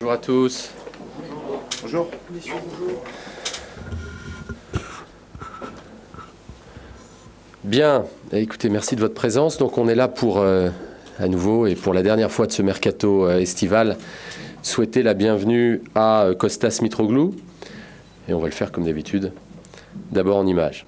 Bonjour à tous. Bonjour. Bien, écoutez, merci de votre présence. Donc on est là pour, à nouveau, et pour la dernière fois de ce mercato estival, souhaiter la bienvenue à Kostas Mitroglou. Et on va le faire comme d'habitude, d'abord en images.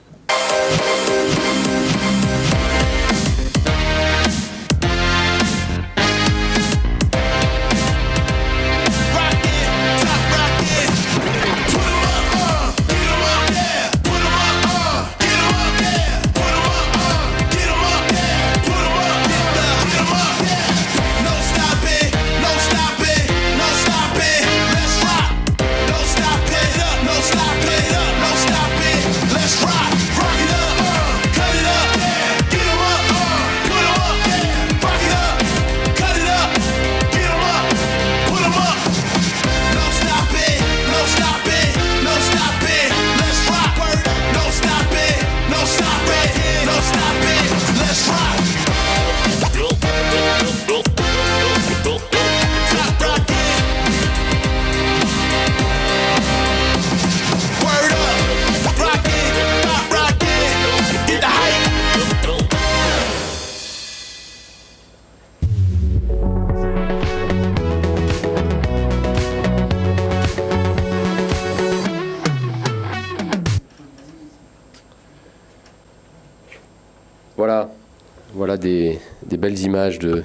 Voilà des belles images de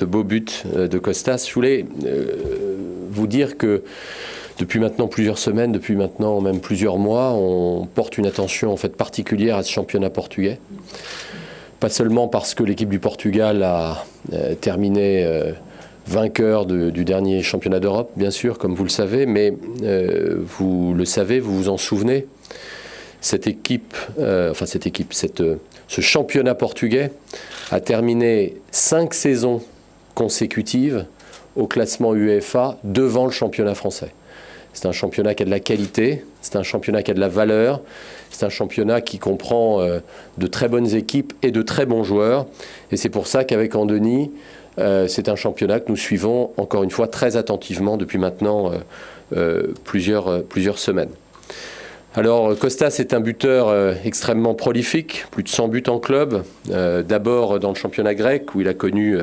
beaux buts de Kostas. Je voulais vous dire que depuis maintenant plusieurs semaines, depuis maintenant même plusieurs mois, on porte une attention en fait particulière à ce championnat portugais. Pas seulement parce que l'équipe du Portugal a terminé vainqueur du dernier championnat d'Europe, bien sûr, comme vous le savez, mais vous le savez, vous vous en souvenez, ce championnat portugais a terminé 5 saisons consécutives au classement UEFA devant le championnat français. C'est un championnat qui a de la qualité, c'est un championnat qui a de la valeur, c'est un championnat qui comprend de très bonnes équipes et de très bons joueurs. Et c'est pour ça qu'avec Andoni, c'est un championnat que nous suivons encore une fois très attentivement depuis maintenant plusieurs semaines. Alors Kostas est un buteur extrêmement prolifique, plus de 100 buts en club, d'abord dans le championnat grec où il a connu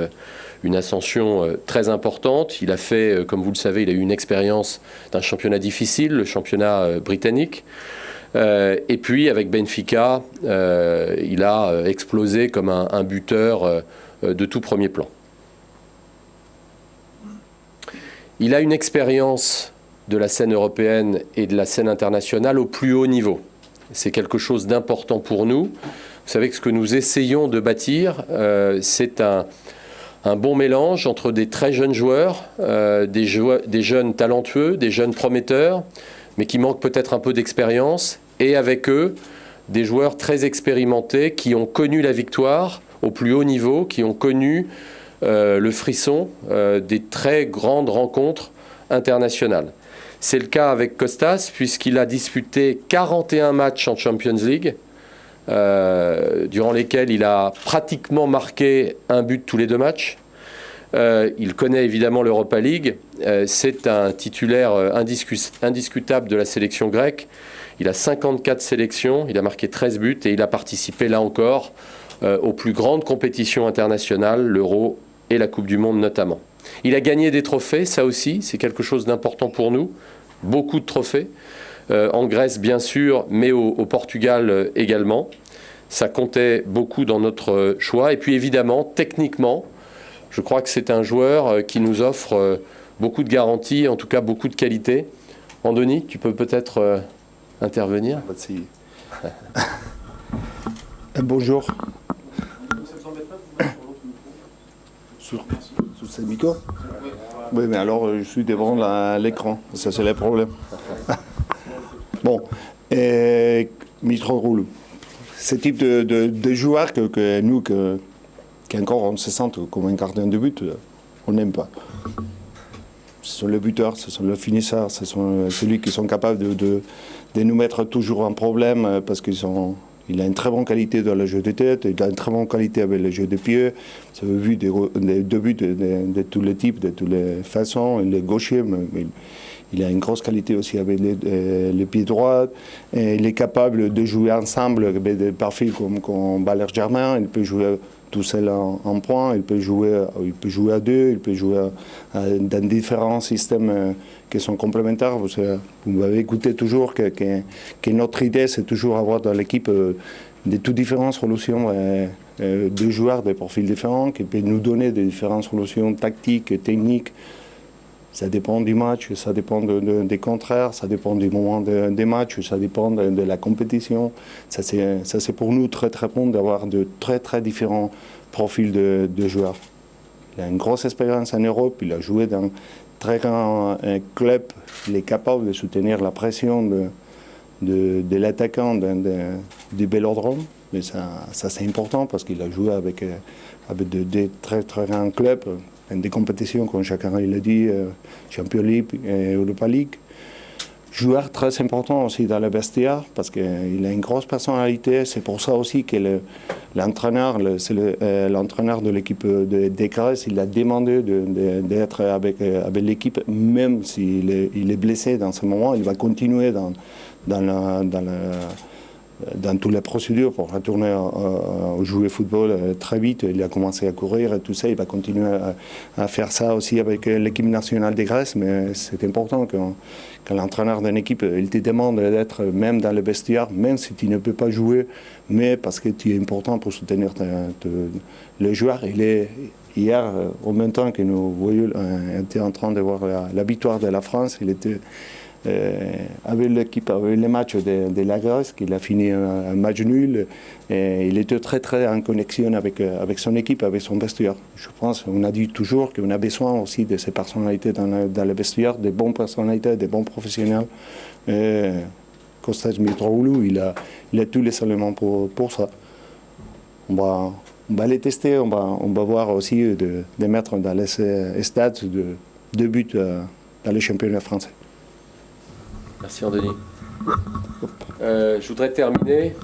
une ascension très importante. Il a fait, comme vous le savez, il a eu une expérience d'un championnat difficile, le championnat britannique. Et puis avec Benfica, il a explosé comme un buteur de tout premier plan. Il a une expérience de la scène européenne et de la scène internationale au plus haut niveau. C'est quelque chose d'important pour nous. Vous savez que ce que nous essayons de bâtir, c'est un bon mélange entre des très jeunes joueurs, des jeunes talentueux, des jeunes prometteurs, mais qui manquent peut-être un peu d'expérience, et avec eux, des joueurs très expérimentés qui ont connu la victoire au plus haut niveau, qui ont connu le frisson des très grandes rencontres internationales. C'est le cas avec Kostas, puisqu'il a disputé 41 matchs en Champions League, durant lesquels il a pratiquement marqué un but tous les 2 matchs. Il connaît évidemment l'Europa League. C'est un titulaire indiscutable de la sélection grecque. Il a 54 sélections, il a marqué 13 buts et il a participé là encore aux plus grandes compétitions internationales, l'Euro et la Coupe du Monde notamment. Il a gagné des trophées, ça aussi, c'est quelque chose d'important pour nous. Beaucoup de trophées, en Grèce bien sûr, mais au Portugal également. Ça comptait beaucoup dans notre choix. Et puis évidemment, techniquement, je crois que c'est un joueur qui nous offre beaucoup de garanties, en tout cas beaucoup de qualités. Andoni, tu peux peut-être intervenir. Bonjour. Sur ce micro ? Oui, mais alors je suis devant l'écran, ça c'est le problème. Bon, Mitroglou, ce type de joueur que nous, qu'encore on se sent comme un gardien de but, on n'aime pas. Ce sont les buteurs, ce sont les finisseurs, ce sont ceux qui sont capables de nous mettre toujours en problème parce qu'ils ont Il a une très bonne qualité dans le jeu de tête, il a une très bonne qualité avec le jeu de pied. Ça veut vu des buts de tous les types, de toutes les façons. Il est gaucher, mais il a une grosse qualité aussi avec les pieds droits. Et il est capable de jouer ensemble avec des profils comme Valère Germain. Il peut jouer tout seul en point, il peut jouer à deux, il peut jouer dans différents systèmes qui sont complémentaires. Vous m'avez écouté toujours que notre idée, c'est toujours avoir dans l'équipe de toutes différentes solutions de joueurs, des profils différents, qui peuvent nous donner des différentes solutions tactiques, techniques. Ça dépend du match, ça dépend des contraires, ça dépend du moment des matchs, ça dépend de la compétition. Ça c'est pour nous très très bon d'avoir de très très différents profils de joueurs. Il a une grosse expérience en Europe, il a joué dans très grands clubs, il est capable de soutenir la pression de l'attaquant du Vélodrome. Mais ça c'est important parce qu'il a joué avec des très très grands clubs. Des compétitions, comme chacun l'a dit, Champions League et Europa League. Joueur très important aussi dans le vestiaire parce qu'il a une grosse personnalité. C'est pour ça aussi que l'entraîneur de l'équipe de Grèce, il a demandé d'être avec l'équipe, même s'il est blessé dans ce moment. Il va continuer dans toutes les procédures pour retourner jouer au football très vite. Il a commencé à courir et tout ça. Il va continuer à faire ça aussi avec l'équipe nationale de Grèce. Mais c'est important que l'entraîneur d'une équipe, il te demande d'être même dans le vestiaire, même si tu ne peux pas jouer, mais parce que tu es important pour soutenir le joueur. Hier, en même temps que nous voyions, était en train de voir la victoire de la France, il était avec l'équipe, avec les matchs de la Grèce, qu'il a fini un match nul. Et il était très très en connexion avec son équipe, avec son vestiaire. Je pense qu'on a dit toujours qu'on a besoin aussi de ces personnalités dans le vestiaire, des bonnes personnalités, des bons professionnels. Kostas Mitroglou, il a tous les éléments pour ça. On va les tester, on va voir aussi de mettre dans les stades de buts dans les championnats français. Merci Anthony. Je voudrais terminer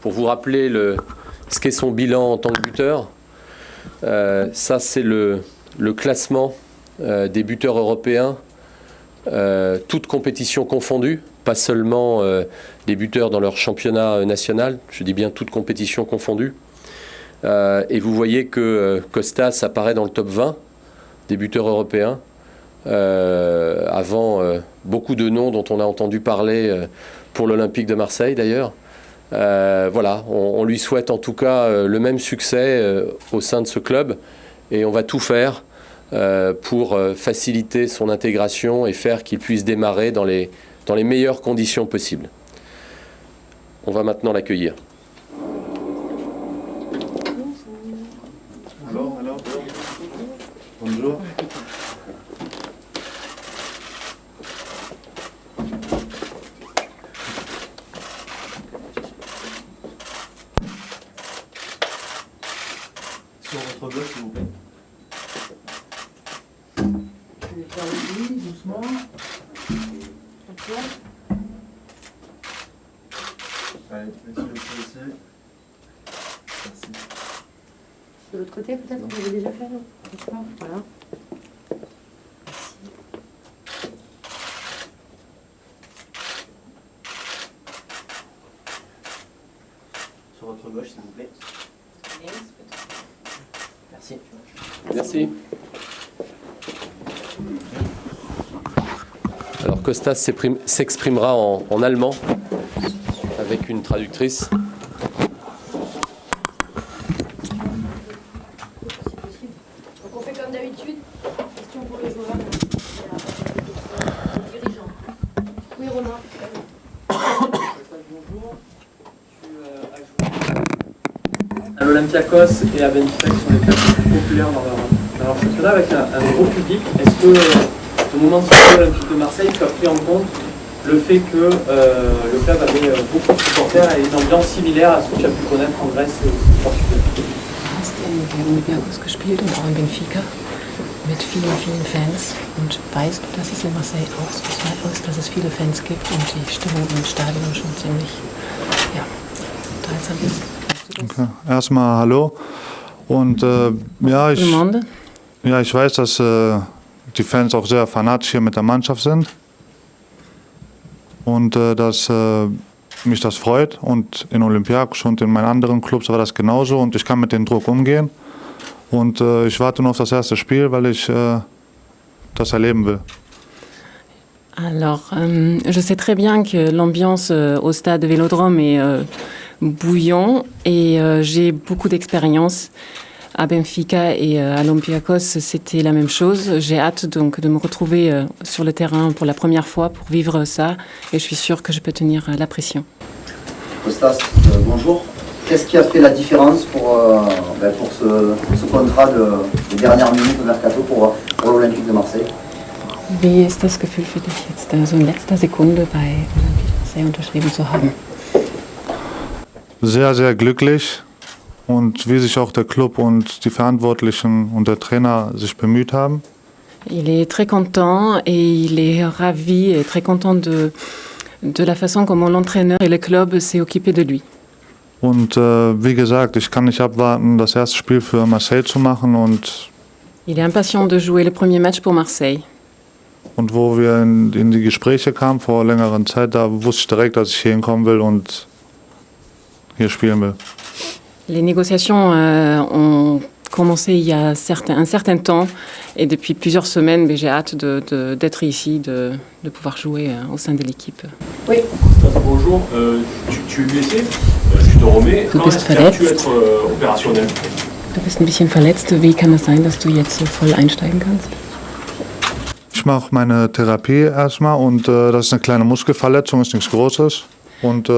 pour vous rappeler ce qu'est son bilan en tant que buteur. Ça, c'est le classement des buteurs européens, toutes compétitions confondues, pas seulement les buteurs dans leur championnat national, je dis bien toutes compétitions confondues. Et vous voyez que Kostas apparaît dans le top 20 des buteurs européens. Avant beaucoup de noms dont on a entendu parler pour l'Olympique de Marseille d'ailleurs. Voilà, on lui souhaite en tout cas le même succès au sein de ce club et on va tout faire pour faciliter son intégration et faire qu'il puisse démarrer dans les meilleures conditions possibles. On va maintenant l'accueillir. Bonjour. Sur votre gauche, s'il vous plaît. Je vais faire le lit, doucement. Ok. Allez, mettez le pied ici. Merci. De l'autre côté, peut-être, vous l'avez déjà fait, non? D'accord, voilà. Merci. Sur votre gauche, s'il vous plaît. Merci. Merci. Alors Kostas s'exprimera en allemand avec une traductrice. Donc on fait comme d'habitude. Question pour les joueurs. Le dirigeant. Oui, Romain. Bonjour. Tu as joué à l'Olympiakos et à Benfica, qui sont les clubs les plus populaires dans leur championnat, avec un gros public. Est-ce que au moment de sortir de l'Olympique de Marseille, tu as pris en compte le fait que le club avait beaucoup de supporters et une ambiance similaire à ce que tu as pu connaître en Grèce et au Portugal? Hast in Olympiakos gespielt und auch in Benfica mit vielen, vielen Fans. Und weißt du, dass es in Marseille auch so ist, dass es viele Fans gibt und die Stimmung im Stadion schon ziemlich ja, 13 bist. Okay. Erstmal hallo. Und ja, Tout le monde. ich weiß, dass die Fans auch sehr fanatisch hier mit der Mannschaft sind. Und dass mich das freut. Und in Olympiakos und in meinen anderen Clubs war das genauso. Und ich kann mit dem Druck umgehen. Und ich warte nur auf das erste Spiel, weil ich das erleben will. Alors, je sais très bien que l'ambiance au stade Vélodrome est bouillon et j'ai beaucoup d'expérience. À Benfica et à Olympiakos, c'était la même chose. J'ai hâte donc de me retrouver sur le terrain pour la première fois pour vivre ça et je suis sûre que je peux tenir la pression. Kostas, bonjour. Qu'est-ce qui a fait la différence pour ce contrat de dernière minute au Mercato pour l'Olympique de Marseille? Wie ist das Gefühl für dich jetzt, so in letzter Sekunde bei Olympique Marseille unterschrieben zu haben? Sehr, sehr glücklich. Und wie sich auch der Club und die Verantwortlichen und der Trainer sich bemüht haben. Il est très content et il est ravi et très content de la façon comment l'entraîneur et le club s'est occupé de lui. Und wie gesagt, ich kann nicht abwarten, das erste Spiel für Marseille zu machen. Il est impatient de jouer le premier match pour Marseille. Und wo wir in die Gespräche kamen vor längerer Zeit, da wusste ich direkt, dass ich hier hinkommen will und hier spielen will. Les négociations ont commencé il y a un certain temps et depuis plusieurs semaines, j'ai hâte d'être ici, de pouvoir jouer au sein de l'équipe. Oui. Bonjour, tu es blessé, je te remets. Du bist Espères-tu verletzt. être opérationnel? Du bist ein bisschen verletzt. Wie kann es sein, dass du jetzt so voll einsteigen kannst? Ich mache meine Therapie erstmal und das ist eine kleine Muskelverletzung, ist nichts Großes. Und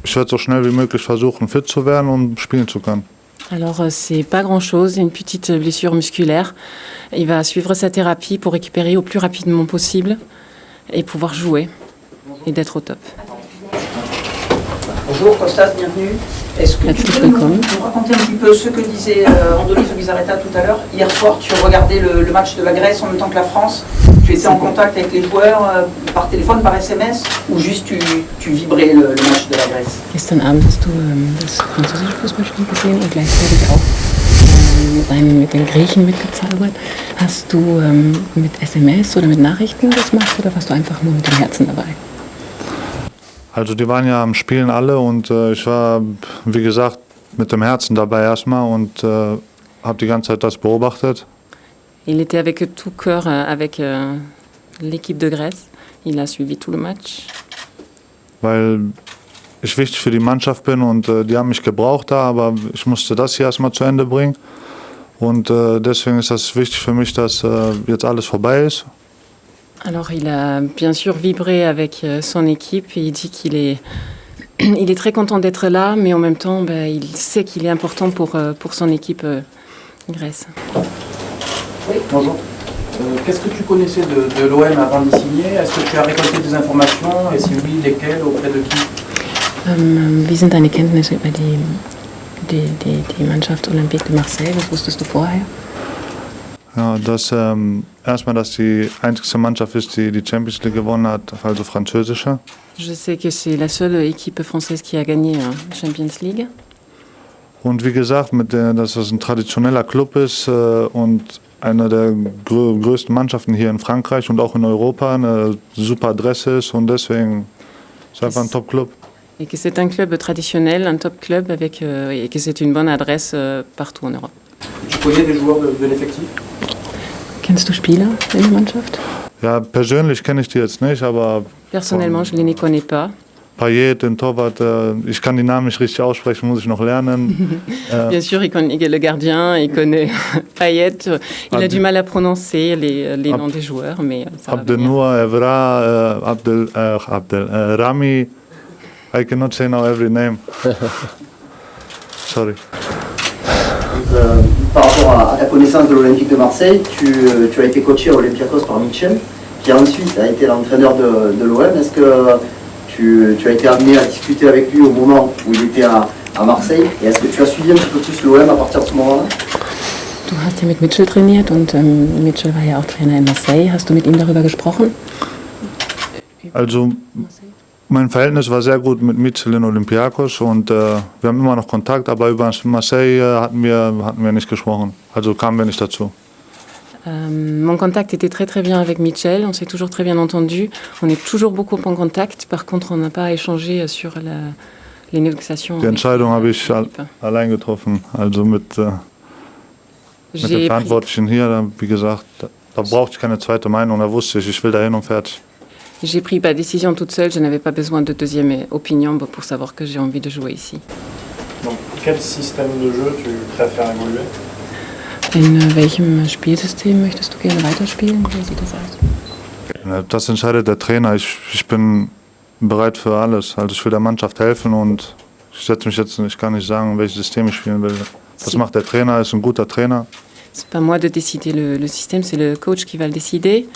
ich werde so schnell wie möglich versuchen, fit zu werden, um spielen zu können. Alors, c'est pas grand-chose, une petite blessure musculaire. Il va suivre sa thérapie pour récupérer au plus rapidement possible et pouvoir jouer et d'être au top. Bonjour Kostas, bienvenue. Est-ce que tu peux nous raconter un petit peu ce que disait Andonis Zubizarreta tout à l'heure? Hier soir, tu regardais le match de la Grèce en même temps que la France. Tu étais en contact avec les joueurs par téléphone, par SMS ou juste tu vibrais le match de la Grèce? Gestern Abend hast du das französische Fußballspiel gesehen und gleichzeitig auch mit den Griechen mitgezaubert. Hast du mit SMS oder mit Nachrichten das gemacht oder warst du einfach nur mit dem Herzen dabei? Also die waren ja am Spielen alle und ich war, wie gesagt, mit dem Herzen dabei erstmal und habe die ganze Zeit das beobachtet. Il était avec tout cœur avec l'équipe de Grèce. Il a suivi tout le match. Weil ich wichtig für die Mannschaft bin und die haben mich gebraucht da, aber ich musste das hier erstmal zu Ende bringen. Und deswegen ist das wichtig für mich, dass jetzt alles vorbei ist. Alors il a bien sûr vibré avec son équipe et il dit qu'il est très content d'être là, mais en même temps il sait qu'il est important pour son équipe Grèce. Oui, Bonjour. Qu'est-ce que tu connaissais de l'OM avant d'y signer? Est-ce que tu as récolté des informations? Et si oui, lesquelles? Auprès de qui? Wie sind deine Kenntnisse über die Mannschaft Olympique de Marseille? Was wusstest du vorher? Ja, dass erstmal, dass die einzige Mannschaft ist, die die Champions League gewonnen hat, also französische. Je sais que c'est la seule équipe française qui a gagné la Champions League. Und wie gesagt, dass es ein traditioneller Club ist und eine der größten Mannschaften hier in Frankreich und auch in Europa, eine super Adresse ist und deswegen ist es einfach ein Top-Club. Et que c'est un club traditionnel, un top club et que c'est une bonne adresse partout en Europe. Tu connais des joueurs de l'effectif? Kennst du Spieler in der Mannschaft? Ja, persönlich kenne ich die jetzt nicht, aber Personnellement, je les connais pas. Payet, den Torwart, ich kann die Namen nicht richtig aussprechen, muss ich noch lernen. Bien sûr, il connaît le gardien, il connaît Payet. Il a du mal à prononcer les noms des joueurs, mais ça va venir. Abdelnour, Evra, Rami, I cannot say now every name. Sorry. Par rapport à ta connaissance de l'Olympique de Marseille, tu as été coaché à Olympiakos par Mitchell, qui ensuite a été l'entraîneur de l'OM. Est-ce que tu as été amené à discuter avec lui au moment où il était à Marseille? Et est-ce que tu as suivi un petit peu plus l'OM à partir de ce moment-là? Du hast ja mit Mitchell trainiert und Mitchell war ja auch Trainer in Marseille. Hast du mit ihm darüber gesprochen? Also Mein Verhältnis war sehr gut mit Mitchell in Olympiakos und wir haben immer noch Kontakt, aber über Marseille hatten wir nicht gesprochen. Also kamen wir nicht dazu. Mon contact était très très bien avec Mitchell, on s'est toujours très bien entendu, on est toujours beaucoup en contact, par contre on n'a pas échangé sur les négociations. Die Entscheidung habe ich allein getroffen, also mit den Verantwortlichen hier, wie gesagt, da brauchte ich keine zweite Meinung, da wusste ich will dahin und fertig. J'ai pris ma décision toute seule, je n'avais pas besoin de deuxième opinion pour savoir que j'ai envie de jouer ici. Donc, quel système de jeu tu préfères évoluer? In welchem Spielsystem möchtest du gerne weiterspielen? Wie sieht das aus? Das entscheidet der Trainer. Ich bin bereit für alles. Also ich will der Mannschaft helfen und ich kann nicht sagen, welches System ich spielen will. Das macht der Trainer, ist ein guter Trainer. C'est pas moi de décider le système, c'est le coach qui va le décider.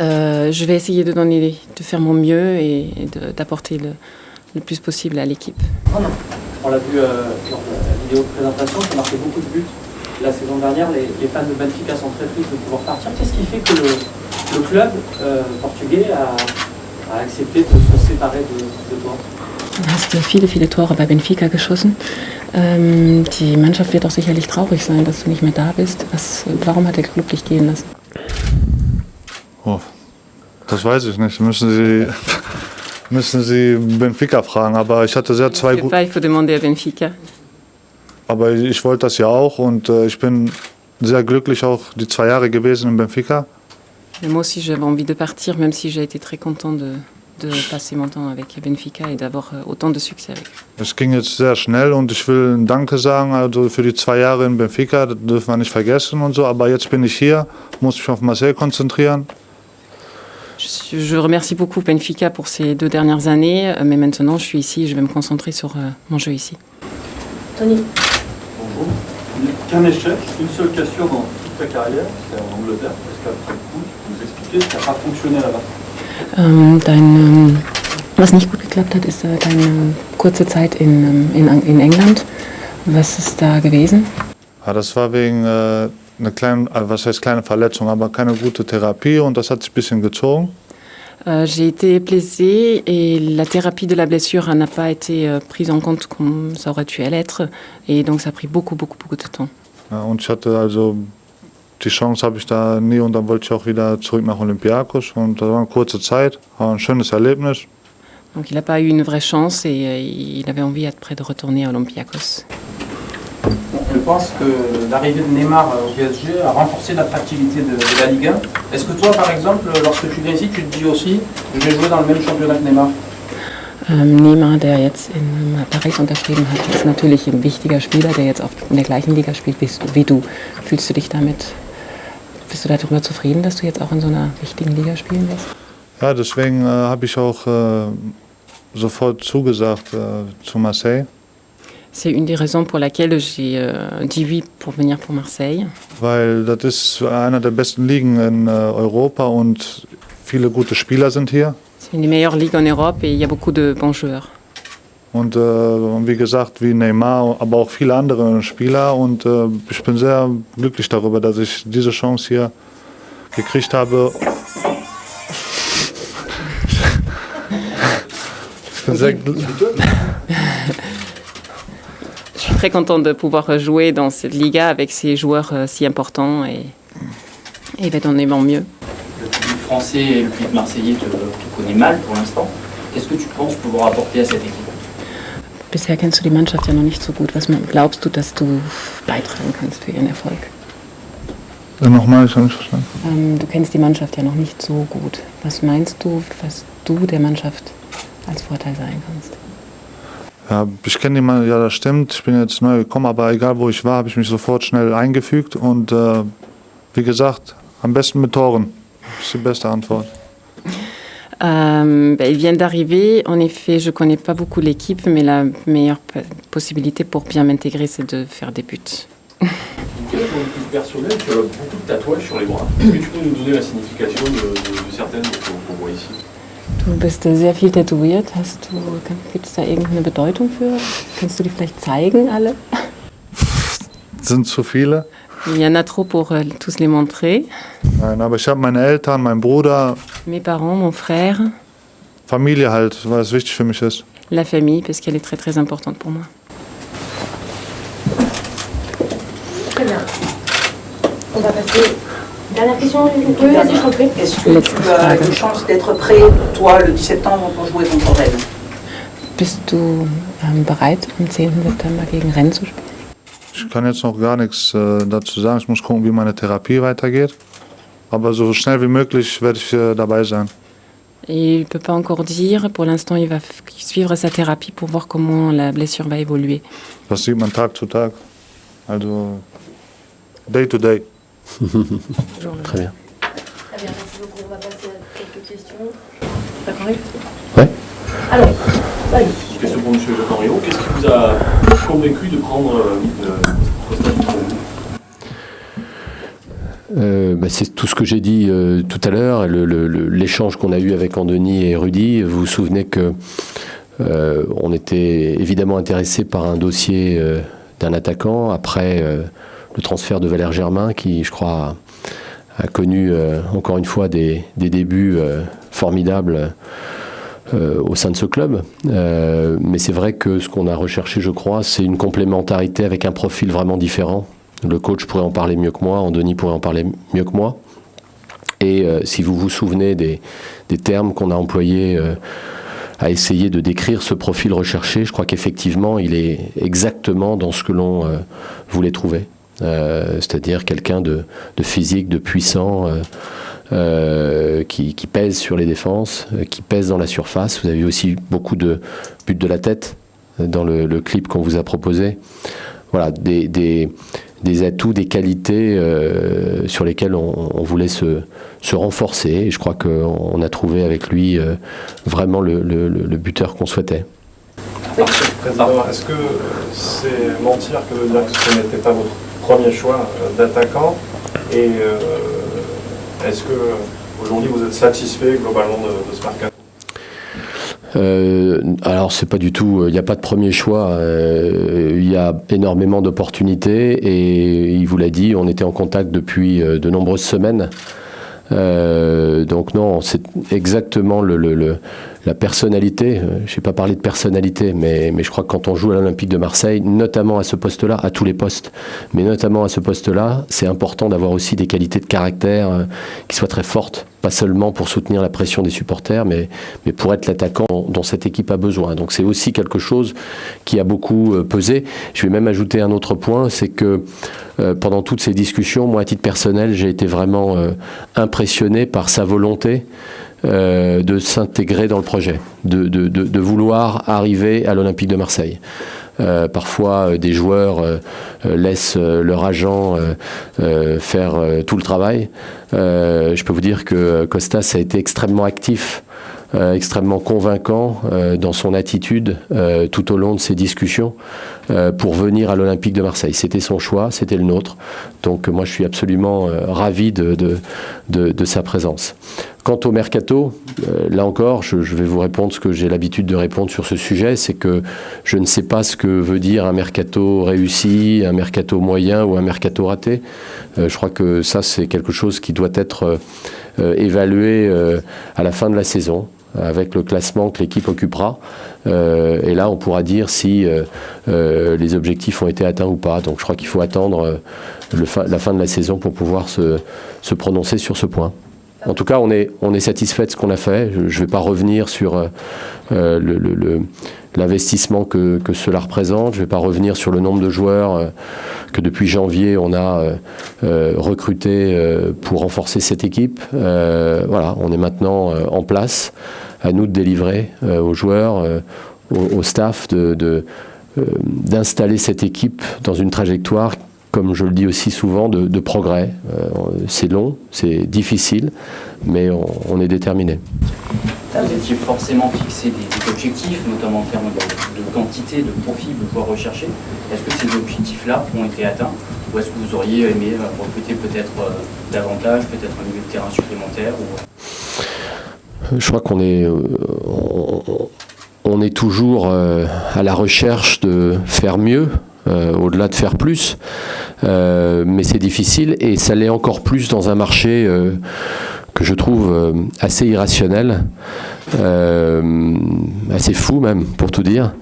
Je vais essayer de faire mon mieux et d'apporter le plus possible à l'équipe. On l'a vu lors de la vidéo de présentation, tu as marqué beaucoup de buts. La saison dernière, les fans de Benfica sont très tristes de pouvoir partir. Qu'est-ce qui fait que le club portugais a accepté de se séparer de toi? Du hast viele Tore bei Benfica geschossen. Die Mannschaft wird auch sicherlich traurig sein, dass du nicht mehr da bist. Warum hat der Club dich gehen lassen? Oh, das weiß ich nicht. Müssen Sie Benfica fragen. Aber ich hatte zwei gute. Il faut demander à Benfica. Aber ich wollte das ja auch und ich bin sehr glücklich auch die 2 Jahre gewesen in Benfica. Et moi aussi, j'avais envie de partir, même si j'ai été très content de passer mon temps avec Benfica et d'avoir autant de succès avec. Es ging jetzt sehr schnell und ich will ein Danke sagen, also für die 2 Jahre in Benfica, das dürfen wir nicht vergessen und so. Aber jetzt bin ich hier, muss mich auf Marseille konzentrieren. Je remercie beaucoup Benfica pour ces 2 dernières années, mais maintenant je suis ici, je vais me concentrer sur mon jeu ici. Tony. Bonjour. Qu'un échec, une seule cassure dans toute ta carrière, c'était en Angleterre, parce qu'après le coup, tu peux nous expliquer ce qui n'a pas fonctionné là-bas. Was nicht gut geklappt hat, ist deine kurze Zeit in England. Was ist da gewesen? Ja, das war wegen eine kleine Verletzung, aber keine gute Therapie und das hat sich ein bisschen gezogen. J'ai été blessée et la thérapie de la blessure n'a pas été prise en compte comme ça aurait dû l'être et donc ça a pris beaucoup de temps. Ja, und ich hatte also die Chance habe ich da nie und dann wollte ich auch wieder zurück nach Olympiakos und das war eine kurze Zeit, war ein schönes Erlebnis. Donc il n'a pas eu une vraie chance et il avait envie après de retourner à Olympiakos. Je pense que l'arrivée de Neymar au PSG a renforcé l'attractivité de la Ligue 1. Est-ce que toi, par exemple, lorsque tu viens ici, tu te dis aussi, je vais jouer dans le même championnat que Neymar? Neymar, der jetzt in Paris unterschrieben hat, ist natürlich ein wichtiger Spieler, der jetzt auch in der gleichen Liga spielt wie du. Fühlst du dich damit, bist du darüber zufrieden, dass du jetzt auch in so einer wichtigen Liga spielen wirst? Ja, deswegen habe ich auch sofort zugesagt zu Marseille. C'est une des raisons pour laquelle j'ai dit oui pour venir pour Marseille. Weil das ist einer der besten Ligen in Europa und viele gute Spieler sind hier. C'est une des meilleures ligues en Europe et il y a beaucoup de bons joueurs. Und wie gesagt, wie Neymar, aber auch viele andere Spieler. Und ich bin sehr glücklich darüber, dass ich diese Chance hier gekriegt habe. Ich bin sehr Je suis très contente de pouvoir jouer dans cette Liga avec ces joueurs si importants et d'en aimant mieux. Le public français et le public marseillais te connaît mal pour l'instant. Qu'est-ce que tu penses pouvoir apporter à cette équipe? Bisher kennst du die Mannschaft ja noch nicht so gut. Was glaubst du, dass du beitragen kannst für ihren Erfolg? Nochmal, ich habe nicht verstanden. Du kennst die Mannschaft ja noch nicht so gut. Was meinst du, was du der Mannschaft als Vorteil sein kannst? Ja, ich kenne die Mannschaft, ja, das stimmt. Ich bin jetzt neu gekommen, aber egal wo ich war, habe ich mich sofort schnell eingefügt. Und wie gesagt, am besten mit Toren. Das ist die beste Antwort. Il vient d'arriver. En effet, je ne connais pas beaucoup l'équipe, mais la meilleure possibilité pour bien m'intégrer, c'est de faire des buts. Pour le plus personnel, tu as beaucoup de tatouages sur les bras. Est-ce que tu peux nous donner la signification de certaines qu'on voit ici? Du bist sehr viel tätowiert. Gibt es da irgendeine Bedeutung für? Kannst du die vielleicht zeigen, alle? Sind zu viele? Il y en a trop pour tous les montrer. Nein, aber ich habe meine Eltern, meinen Bruder. Mes parents, mon frère. Familie halt, weil es wichtig für mich ist. La famille, parce qu'elle est très très importante pour moi. Très bien. On va passer. Dernière question, oui, vas-y, je t'en prie. Est-ce que tu as une chance d'être prêt, toi, le 10 septembre, pour jouer contre Rennes? Bist du bereit, am 10. September gegen Rennes zu spielen? Ich kann jetzt noch gar nichts dazu sagen. Ich muss gucken, wie meine Therapie weitergeht. Aber so schnell wie möglich werde ich dabei sein. Il ne peut pas encore dire. Pour l'instant, il va suivre sa thérapie pour voir comment la blessure va évoluer. Das sieht man Tag zu Tag. Also day to day. Très bien. Très bien, merci beaucoup. On va passer à quelques questions. D'accord. Ouais. Alors, vas-y. Une question pour M. Jacques-Henriot. Qu'est-ce qui vous a convaincu de prendre Costa du Trône? C'est tout ce que j'ai dit tout à l'heure, l'échange qu'on a eu avec Andoni et Rudy. Vous vous souvenez que on était évidemment intéressé par un dossier d'un attaquant après le transfert de Valère Germain qui, je crois, a connu encore une fois des débuts formidables au sein de ce club. Mais c'est vrai que ce qu'on a recherché, je crois, c'est une complémentarité avec un profil vraiment différent. Le coach pourrait en parler mieux que moi, Andoni pourrait en parler mieux que moi. Et si vous vous souvenez des termes qu'on a employés à essayer de décrire ce profil recherché, je crois qu'effectivement, il est exactement dans ce que l'on voulait trouver. C'est-à-dire quelqu'un de physique, de puissant, qui pèse sur les défenses, qui pèse dans la surface. Vous avez aussi beaucoup de buts de la tête dans le clip qu'on vous a proposé. Voilà, des atouts, des qualités sur lesquelles on voulait se renforcer. Et je crois qu'on a trouvé avec lui vraiment le buteur qu'on souhaitait. Président, est-ce que c'est mentir que de dire que ce n'était pas votre premier choix d'attaquant? Et est-ce que aujourd'hui vous êtes satisfait globalement de ce mercato? Alors c'est pas du tout, il n'y a pas de premier choix, il y a énormément d'opportunités et il vous l'a dit, on était en contact depuis de nombreuses semaines. Donc non, c'est exactement la personnalité. Je n'ai pas parlé de personnalité, mais je crois que quand on joue à l'Olympique de Marseille, notamment à ce poste-là, à tous les postes, mais notamment à ce poste-là, c'est important d'avoir aussi des qualités de caractère qui soient très fortes, pas seulement pour soutenir la pression des supporters, mais pour être l'attaquant dont cette équipe a besoin. Donc c'est aussi quelque chose qui a beaucoup pesé. Je vais même ajouter un autre point, c'est que pendant toutes ces discussions, moi à titre personnel, j'ai été vraiment impressionné par sa volonté de s'intégrer dans le projet, de vouloir arriver à l'Olympique de Marseille. Parfois, des joueurs laissent leur agent faire tout le travail. Je peux vous dire que Costas a été extrêmement actif, extrêmement convaincant dans son attitude tout au long de ces discussions pour venir à l'Olympique de Marseille. C'était son choix, c'était le nôtre. Donc moi, je suis absolument ravi de sa présence. Quant au mercato, là encore, je vais vous répondre ce que j'ai l'habitude de répondre sur ce sujet, c'est que je ne sais pas ce que veut dire un mercato réussi, un mercato moyen ou un mercato raté. Je crois que ça, c'est quelque chose qui doit être évalué à la fin de la saison, avec le classement que l'équipe occupera. Et là, on pourra dire si les objectifs ont été atteints ou pas. Donc je crois qu'il faut attendre la fin de la saison pour pouvoir se prononcer sur ce point. En tout cas, on est satisfait de ce qu'on a fait. Je ne vais pas revenir sur l'investissement que cela représente. Je ne vais pas revenir sur le nombre de joueurs que depuis janvier, on a recruté pour renforcer cette équipe. Voilà, on est maintenant en place. À nous de délivrer aux joueurs, au staff, d'installer cette équipe dans une trajectoire, comme je le dis aussi souvent, de progrès. C'est long, c'est difficile, mais on est déterminé. Vous étiez forcément fixé des objectifs, notamment en termes de quantité, de profil de joueurs recherchés. Est-ce que ces objectifs-là ont été atteints? Ou est-ce que vous auriez aimé recruter peut-être davantage, peut-être un milieu de terrain supplémentaire Je crois qu'on est toujours à la recherche de faire mieux, au-delà de faire plus, mais c'est difficile et ça l'est encore plus dans un marché que je trouve assez irrationnel, assez fou même, pour tout dire.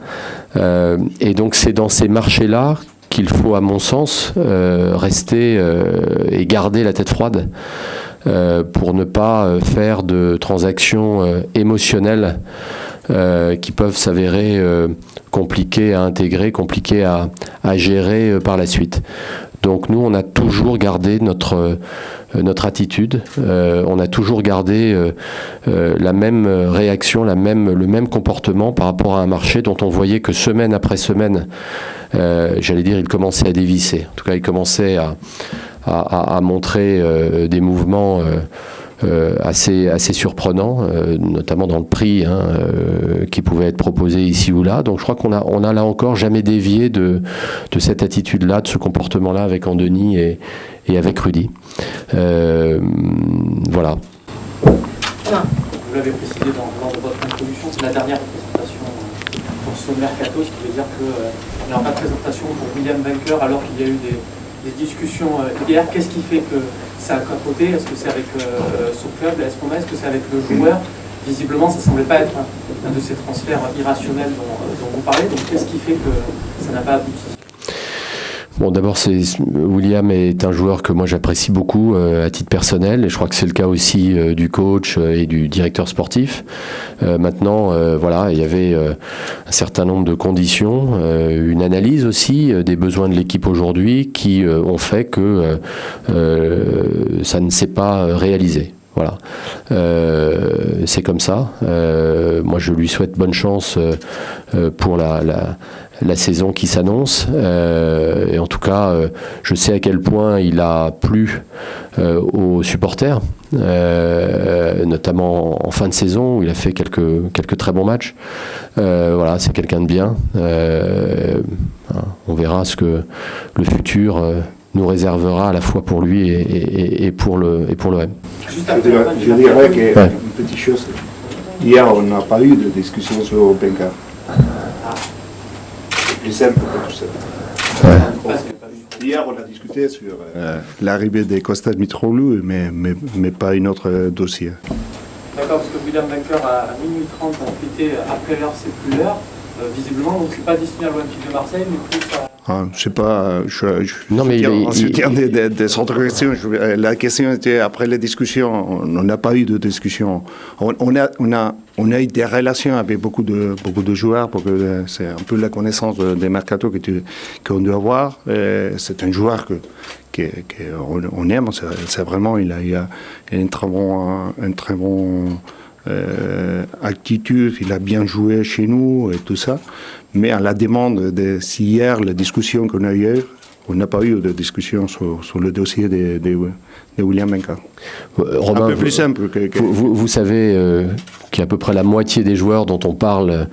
Et donc c'est dans ces marchés-là qu'il faut, à mon sens, rester et garder la tête froide pour ne pas faire de transactions émotionnelles qui peuvent s'avérer compliquées à intégrer, compliquées à gérer par la suite. Donc nous, on a toujours gardé notre attitude, on a toujours gardé la même réaction, le même comportement par rapport à un marché dont on voyait que semaine après semaine, j'allais dire, il commençait à dévisser. En tout cas, il commençait à montrer des mouvements assez surprenants, notamment dans le prix qui pouvait être proposé ici ou là. Donc je crois qu'on a là encore jamais dévié de cette attitude-là, de ce comportement-là avec Andoni et avec Rudy. Voilà. Vous l'avez précisé lors de votre introduction, c'est la dernière présentation pour ce mercato, ce qui veut dire qu'il n'y aura pas de présentation pour William Banker alors qu'il y a eu des discussions hier. Qu'est-ce qui fait que ça a capoté? Est-ce que c'est avec son club, est-ce que c'est avec le joueur? Visiblement, ça ne semblait pas être un de ces transferts irrationnels dont vous parlez. Donc qu'est-ce qui fait que ça n'a pas abouti? Bon, d'abord, William est un joueur que moi j'apprécie beaucoup à titre personnel, et je crois que c'est le cas aussi du coach et du directeur sportif. Maintenant, voilà, il y avait un certain nombre de conditions, une analyse aussi des besoins de l'équipe aujourd'hui qui ont fait que ça ne s'est pas réalisé. Voilà, c'est comme ça. Moi, je lui souhaite bonne chance pour la saison qui s'annonce. Et en tout cas, je sais à quel point il a plu aux supporters, notamment en fin de saison où il a fait quelques très bons matchs. Voilà, c'est quelqu'un de bien. On verra ce que le futur nous réservera à la fois pour lui et pour l'OM. Je dirais qu'une petite chose. Hier, on n'a pas eu de discussion sur Benka. C'est plus simple que tout ça. Ouais. Hier, on a discuté sur l'arrivée des Costa Mitroglou, mais pas un autre dossier. D'accord, parce que William Banker à minuit 30 a tweeté après l'heure, c'est plus l'heure. Visiblement, donc c'est pas destiné à l'Olympique de Marseille, mais plus à... Je sais pas, non, mais soutien des autres questions. La question était après les discussions. On n'a pas eu de discussion. On a eu des relations avec beaucoup de joueurs. C'est un peu la connaissance des mercato qu'on doit avoir. C'est un joueur qu'on aime. C'est vraiment, il a un très bon attitude. Il a bien joué chez nous et tout ça. Mais à la demande si hier, la discussion qu'on a eu hier, on n'a pas eu de discussion sur le dossier de William Benka. Robin, un peu plus simple. Vous savez qu'il y a à peu près la moitié des joueurs dont on parle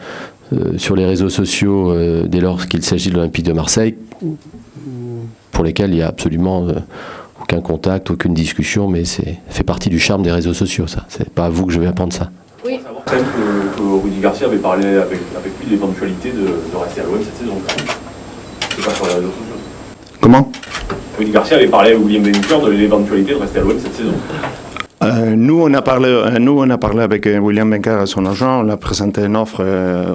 sur les réseaux sociaux dès lors qu'il s'agit de l'Olympique de Marseille, pour lesquels il n'y a absolument aucun contact, aucune discussion, mais c'est fait partie du charme des réseaux sociaux, ça. C'est pas à vous que je vais apprendre ça. Oui. Que Rudy Garcia avait parlé avec lui de l'éventualité de rester à l'OM cette saison. C'est pas sur les réseaux sociaux. Comment? Rudy Garcia avait parlé à William Banker de l'éventualité de rester à l'OM cette saison. Nous, on a parlé avec William Banker à son agent. On a présenté une offre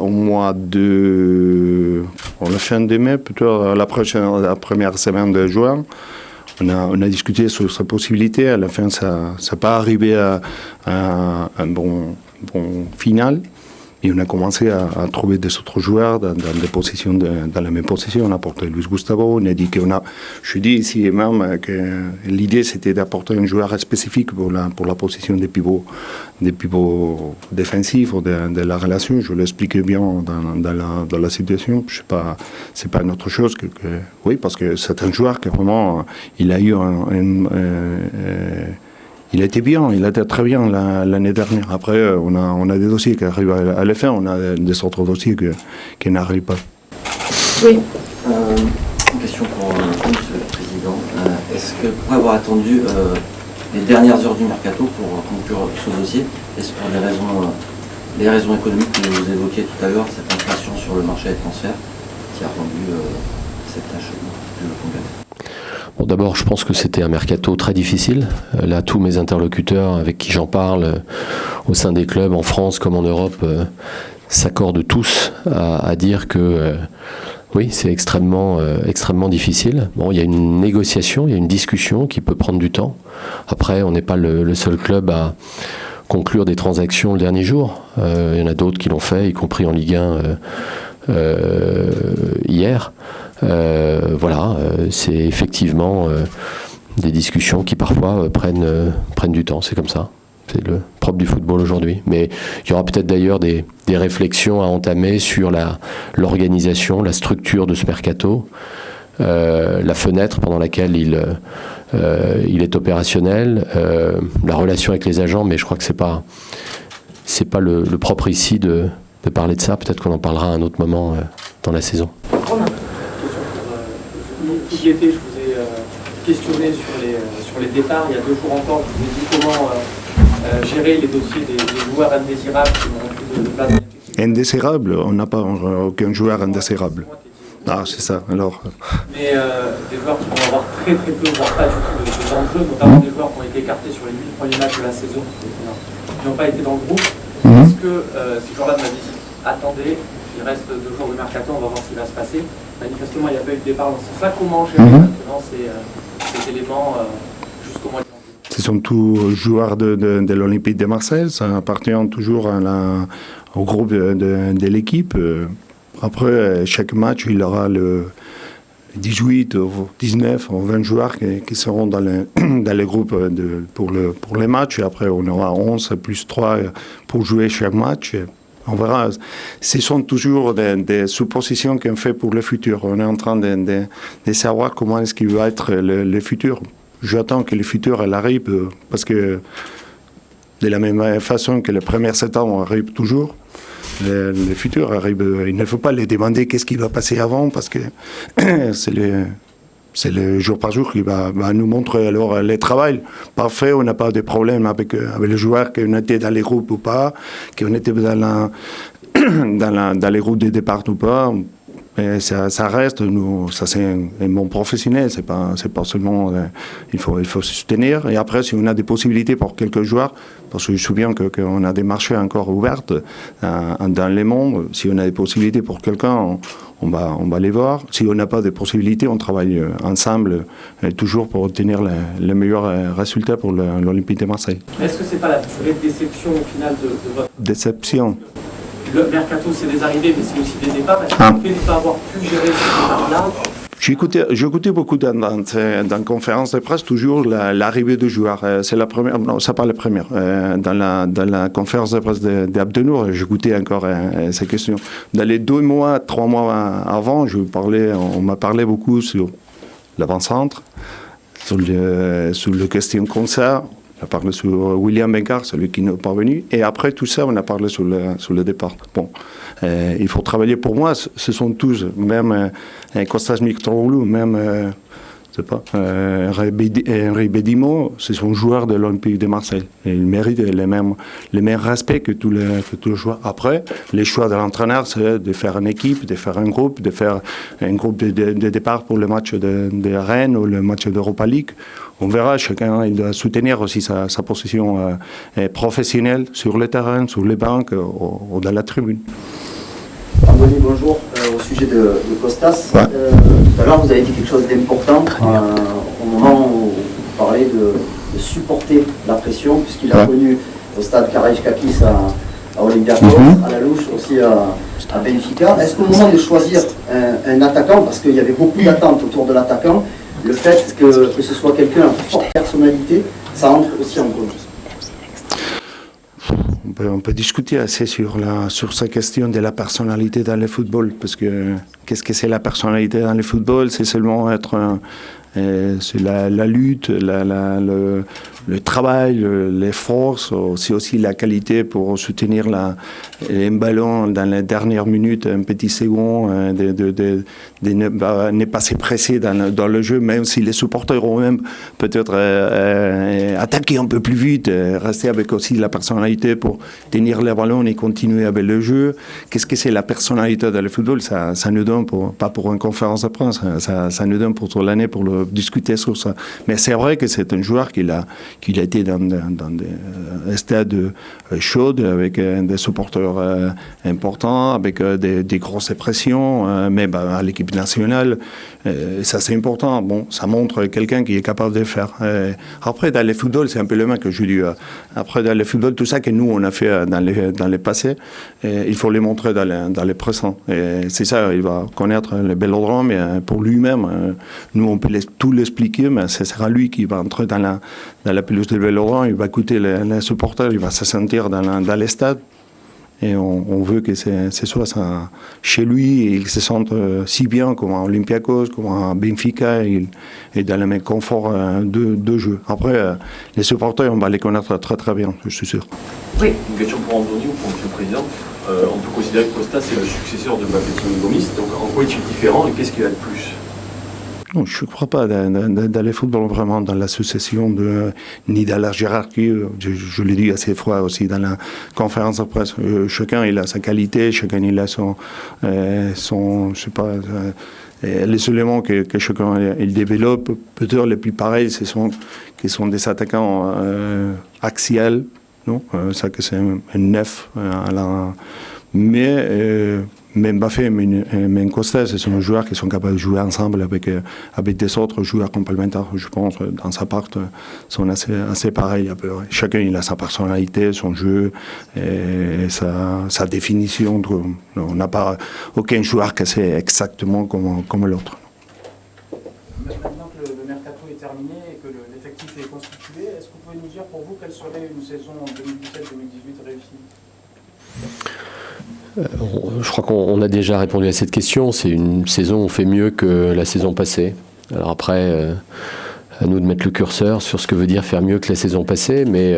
au mois de... On l'a fait en mai, plutôt la première semaine de juin. On a discuté sur sa possibilité. À la fin, ça n'a pas arrivé à un bon final. Et on a commencé à trouver des autres joueurs dans la même position. On a apporté Luis Gustavo. On a dit je dis ici même que l'idée c'était d'apporter un joueur spécifique pour la position des pivots défensifs ou de la relation. Je l'expliquais bien dans la situation. C'est pas une autre chose que oui, parce que c'est un joueur qui vraiment il a eu il était bien, il était très bien l'année dernière. Après, on a des dossiers qui arrivent à la fin, on a des autres dossiers qui n'arrivent pas. Oui. Une question pour Monsieur le Président. Est-ce que pour avoir attendu les dernières heures du mercato pour conclure ce dossier, est-ce pour les raisons économiques que vous évoquiez tout à l'heure, cette inflation sur le marché des transferts qui a rendu cette tâche plus complexe? Bon, d'abord, je pense que c'était un mercato très difficile. Là, tous mes interlocuteurs avec qui j'en parle, au sein des clubs, en France comme en Europe, s'accordent tous à dire que oui, c'est extrêmement difficile. Bon, il y a une négociation, il y a une discussion qui peut prendre du temps. Après, on n'est pas le seul club à conclure des transactions le dernier jour. Il y en a d'autres qui l'ont fait, y compris en Ligue 1 hier. Voilà, c'est effectivement des discussions qui parfois prennent du temps, c'est comme ça. C'est le propre du football aujourd'hui. Mais il y aura peut-être d'ailleurs des réflexions à entamer sur l'organisation, la structure de ce mercato, la fenêtre pendant laquelle il est opérationnel, la relation avec les agents, mais je crois que c'est pas le propre ici de parler de ça. Peut-être qu'on en parlera à un autre moment dans la saison. Tout l'été, je vous ai questionné sur les départs. Il y a 2 jours encore, je vous ai dit comment gérer les dossiers des joueurs indésirables qui n'ont plus de place. Indésirable, on n'a pas aucun joueur indésirable. Ah, c'est ça, alors. Mais des joueurs qui vont avoir très très peu, voire pas du tout de temps de jeu, notamment des joueurs qui ont été écartés sur les 8 premiers matchs de la saison, qui n'ont pas été dans le groupe. Est-ce que ces joueurs-là m'avaient dit, attendez, il reste 2 jours de mercato, on va voir ce qui va se passer. Manifestement, il n'y a pas eu de départ dans ce sens-là. Comment gérer maintenant ces éléments jusqu'au mois de janvier? Ce sont tous joueurs de l'Olympique de Marseille, ça appartient toujours au groupe de l'équipe. Après, chaque match, il y aura le 18, ou 19 ou 20 joueurs qui seront dans le groupe pour les matchs. Et après, on aura 11 plus 3 pour jouer chaque match. On verra. Ce sont toujours des suppositions qu'on fait pour le futur. On est en train de savoir comment est-ce qu'il va être le futur. J'attends que le futur elle arrive parce que de la même façon que le 1er septembre arrive toujours, le futur arrive. Il ne faut pas les demander qu'est-ce qui va passer avant parce que c'est le jour par jour qui va nous montrer alors le travail. Parfait, on n'a pas de problème avec les joueurs qui ont été dans les groupes ou pas, qui ont été dans les groupes de départ ou pas. Mais ça reste, ça c'est un monde professionnel, c'est pas seulement, il faut se soutenir. Et après, si on a des possibilités pour quelques joueurs, parce que je me souviens qu'on a des marchés encore ouverts dans le monde, si on a des possibilités pour quelqu'un, on va les voir. Si on n'a pas de possibilités, on travaille ensemble, toujours pour obtenir le meilleur résultat pour l'Olympique de Marseille. Est-ce que c'est pas la vraie déception au final de votre... Déception. Le mercato, c'est des arrivées, mais c'est aussi des départs. Est-ce que le fait de ne pas avoir pu gérer ces départs-là? J'écoutais beaucoup dans conférences de presse toujours l'arrivée de joueurs. C'est la première, non, c'est pas la première. Dans la conférence de presse d'Abdenour, j'écoutais encore ces questions. Dans les 2 mois, 3 mois avant, on m'a parlé beaucoup sur l'avant-centre, sur les questions comme ça. On a parlé sur William Benkar, celui qui n'est pas venu. Et après tout ça, on a parlé sur le départ. Bon, il faut travailler pour moi. Ce sont tous, même Kostas Mitroglou, même je sais pas, Henri Bedimo, ce sont joueurs de l'Olympique de Marseille. Et ils méritent les mêmes respects que tous les joueurs. Après, les choix de l'entraîneur, c'est de faire une équipe, de faire un groupe, de faire un groupe de départ pour le match de Rennes ou le match d'Europa League. On verra, chacun il doit soutenir aussi sa position professionnelle sur le terrain, sur les bancs ou dans la tribune. Andoni, bonjour. Au sujet de Kostas, ouais. Tout à l'heure vous avez dit quelque chose d'important au moment où vous parlez de supporter la pression, puisqu'il a connu au stade Karaiskakis à Olympiakos, à la Louche, aussi à Benfica. Est-ce qu'au moment de choisir un attaquant, parce qu'il y avait beaucoup d'attentes autour de l'attaquant, le fait que ce soit quelqu'un à forte personnalité, ça entre aussi en compte? On peut discuter assez sur cette question de la personnalité dans le football, parce que qu'est-ce que c'est la personnalité dans le football? C'est seulement être c'est la lutte, le travail, les forces, c'est aussi la qualité pour soutenir un ballon dans les dernières minutes, un petit second, de ne pas se presser dans le jeu, même si les supporters ont même peut-être attaquer un peu plus vite, rester avec aussi la personnalité pour tenir le ballon et continuer avec le jeu. Qu'est-ce que c'est la personnalité dans le football? Ça nous donne, pas pour une conférence de presse, ça nous donne pour toute l'année, pour le peuvent discuter sur ça. Mais c'est vrai que c'est un joueur qui a été dans des stades chauds, avec des supporters importants, avec des grosses pressions, mais à l'équipe nationale, ça c'est important. Bon, ça montre quelqu'un qui est capable de le faire. Après, dans le football, c'est un peu le même que je dis. Après, dans le football, tout ça que nous, on a fait dans le passé, il faut les montrer dans le présent. Et c'est ça, il va connaître le Vélodrome pour lui-même. Nous, on peut tout l'expliquer, mais ce sera lui qui va entrer dans la pelouse du Vélodrome, il va écouter les supporters, il va se sentir dans les stades. Et on veut que ce soit ça chez lui, et il se sente si bien comme à Olympiakos, comme à Benfica, et dans le même confort de jeu. Après, les supporters, on va les connaître très très bien, je suis sûr. Oui. Une question pour Andoni ou pour M. le Président. On peut considérer que Costa, c'est le successeur de Baptiste Gomis. Donc en quoi est-il différent et qu'est-ce qu'il a de plus? Non, je ne crois pas dans le football vraiment, dans la succession, ni dans la hiérarchie. Je l'ai dit assez fois aussi dans la conférence de presse. Chacun il a sa qualité, chacun il a son je sais pas, les éléments que chacun il développe. Peut-être les plus pareils, ce sont des attaquants axiales, non, ça que c'est un neuf mais Mbappé et Costa, ce sont des joueurs qui sont capables de jouer ensemble avec des autres joueurs complémentaires. Je pense dans sa part sont assez pareils. Chacun il a sa personnalité, son jeu et sa définition. On n'a pas aucun joueur qui sait exactement comme l'autre. Maintenant que le mercato est terminé et que l'effectif est constitué, est-ce que vous pouvez nous dire pour vous quelle serait une saison 2017-2018 réussie? Je crois qu'on a déjà répondu à cette question. C'est une saison où on fait mieux que la saison passée. Alors après, à nous de mettre le curseur sur ce que veut dire faire mieux que la saison passée, mais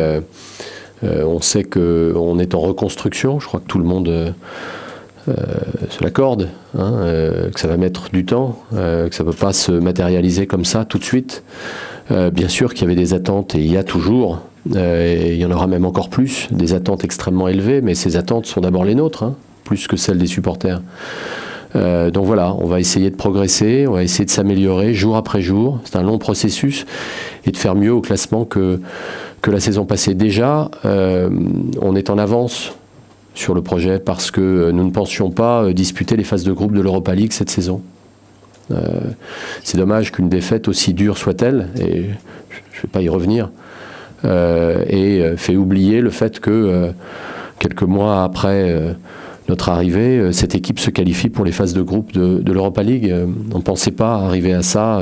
on sait qu'on est en reconstruction. Je crois que tout le monde se l'accorde, que ça va mettre du temps, que ça ne peut pas se matérialiser comme ça tout de suite. Bien sûr qu'il y avait des attentes, et il y a toujours, et il y en aura même encore plus, des attentes extrêmement élevées, mais ces attentes sont d'abord les nôtres, plus que celles des supporters. Donc voilà, on va essayer de progresser, on va essayer de s'améliorer jour après jour. C'est un long processus, et de faire mieux au classement que la saison passée. Déjà, on est en avance sur le projet parce que nous ne pensions pas disputer les phases de groupe de l'Europa League cette saison. C'est dommage qu'une défaite aussi dure soit-elle, et je ne vais pas y revenir, et fait oublier le fait que quelques mois après notre arrivée, cette équipe se qualifie pour les phases de groupe de l'Europa League. On ne pensait pas arriver à ça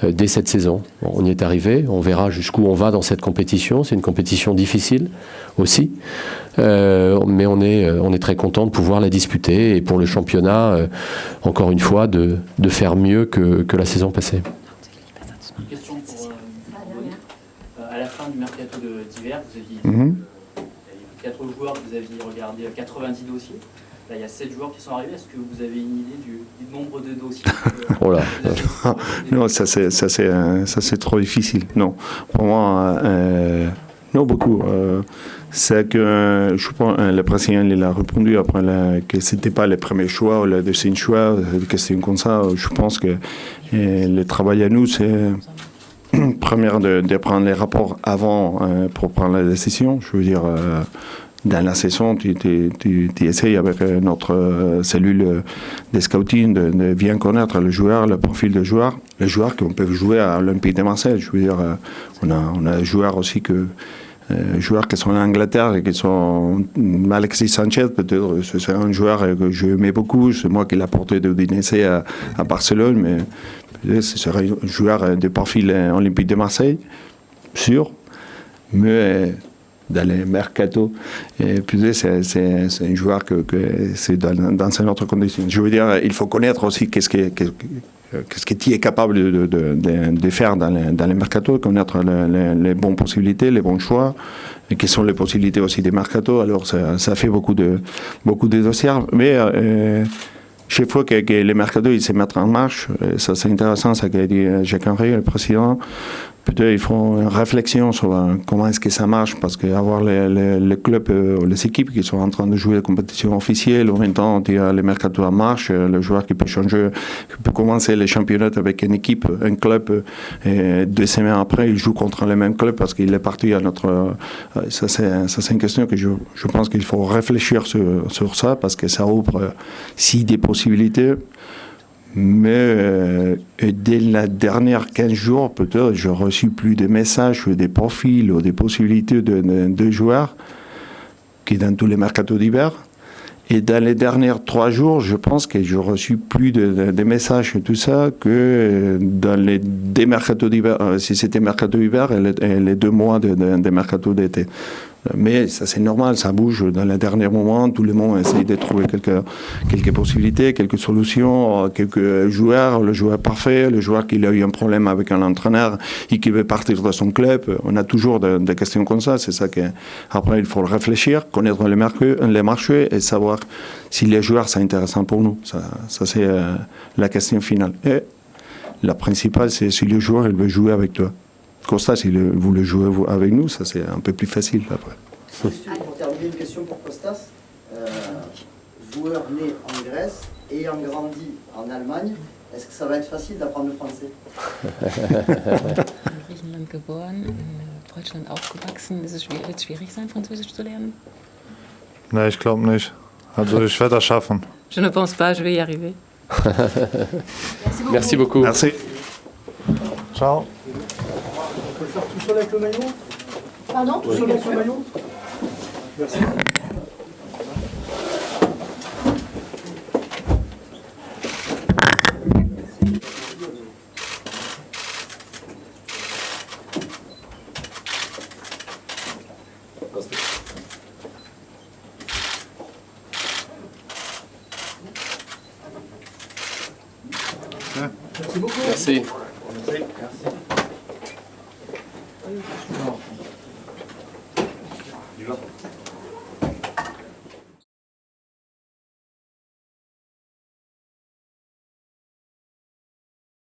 dès cette saison. Bon, on y est arrivé, on verra jusqu'où on va dans cette compétition. C'est une compétition difficile aussi, mais on est très content de pouvoir la disputer, et pour le championnat, encore une fois, de faire mieux que la saison passée. Une question pour à la fin du mercato d'hiver, vous aviez 4 joueurs, vous aviez regardé 90 dossiers. Là, il y a 7 joueurs qui sont arrivés. Est-ce que vous avez une idée du nombre de dossiers Oh là. Non, ça c'est trop difficile. Non, pour moi, non, beaucoup. C'est que je pense le président il a répondu après que c'était pas le premier choix ou le deuxième choix, une question comme ça. Je pense que le travail à nous, c'est première de prendre les rapports avant pour prendre la décision. Je veux dire, dans la saison, tu essayes avec notre cellule de scouting de bien connaître le joueur, le profil de joueur, les joueurs qu'on peut jouer à l'Olympique de Marseille. Je veux dire, on a des joueurs aussi joueurs qui sont en Angleterre et qui sont Alexis Sanchez, peut-être c'est un joueur que j'aimais beaucoup, c'est moi qui l'ai porté de Udinese à Barcelone, mais peut-être ce serait un joueur de profil Olympique de Marseille, sûr, mais dans les mercato, et peut-être c'est un joueur que c'est dans une autre condition. Je veux dire, il faut connaître aussi qu'est-ce que tu es capable de faire dans les mercato, connaître les bonnes possibilités, les bons choix, et quelles sont les possibilités aussi des mercato. Alors ça fait beaucoup de dossiers, mais chaque fois que les mercato ils se mettent en marche, ça c'est intéressant, ça qu'a dit Jacques Henry, le président. peut-être il faut une réflexion sur comment est-ce que ça marche, parce qu'avoir les clubs, les équipes qui sont en train de jouer la compétition officielle, en même temps, il y a le mercato en marche, le joueur qui peut changer, qui peut commencer les championnats avec une équipe, un club, et 2 semaines après, il joue contre le même club parce qu'il est parti à notre... Ça, c'est une question que je pense qu'il faut réfléchir sur ça, parce que ça ouvre si des possibilités. Mais dès la dernière 15 jours, peut-être, j'ai reçu plus de messages, des profils ou des possibilités de joueurs qui dans tous les mercatos d'hiver. Et dans les derniers 3 jours, je pense que j'ai reçu plus de messages et tout ça que dans les 2 mercatos d'hiver, si c'était mercato d'hiver et les 2 mois de mercato d'été. Mais ça, c'est normal, ça bouge dans les derniers moments. Tout le monde essaye de trouver quelques possibilités, quelques solutions, quelques joueurs, le joueur parfait, le joueur qui a eu un problème avec un entraîneur et qui veut partir de son club. On a toujours des questions comme ça. C'est ça qu'après, il faut réfléchir, connaître les marchés et savoir si les joueurs sont intéressants pour nous. Ça c'est la question finale. Et la principale, c'est si le joueur il veut jouer avec toi. Costa, si vous voulez jouer avec nous, ça c'est un peu plus facile après. Pour terminer, une question pour Kostas. Joueur né en Grèce, ayant grandi en Allemagne, est-ce que ça va être facile d'apprendre le français? In Griechenland geboren, in Deutschland aufgewachsen. Wird es schwierig sein, Französisch zu lernen? Nee, ich glaube nicht. Also ich werde das schaffen. Je ne pense pas, je vais y arriver. Merci beaucoup. Merci. Ciao. On peut le faire tout seul avec le maillot? Pardon? Tout seul avec le maillot? Merci. Merci beaucoup. Merci. Du vin.